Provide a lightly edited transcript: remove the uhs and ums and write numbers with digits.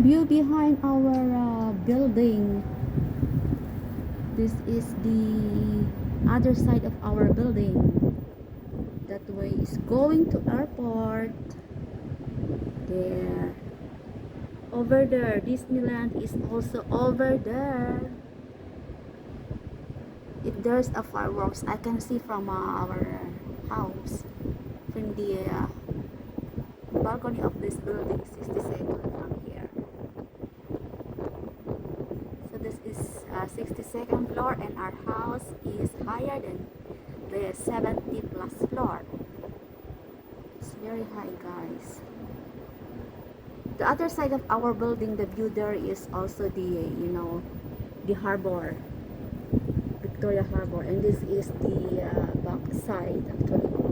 View behind our building. This is the other side of our building. That way is going to airport. There. Over there. Disneyland is also over there. If there's a fireworks, I can see from our house. From the balcony of this building, 62nd from here. So this is 62nd floor and our house is higher than the 70 plus floor. It's very high, guys. The other side of our building, the view there is also the harbor, Victoria Harbor, and this is the back side actually.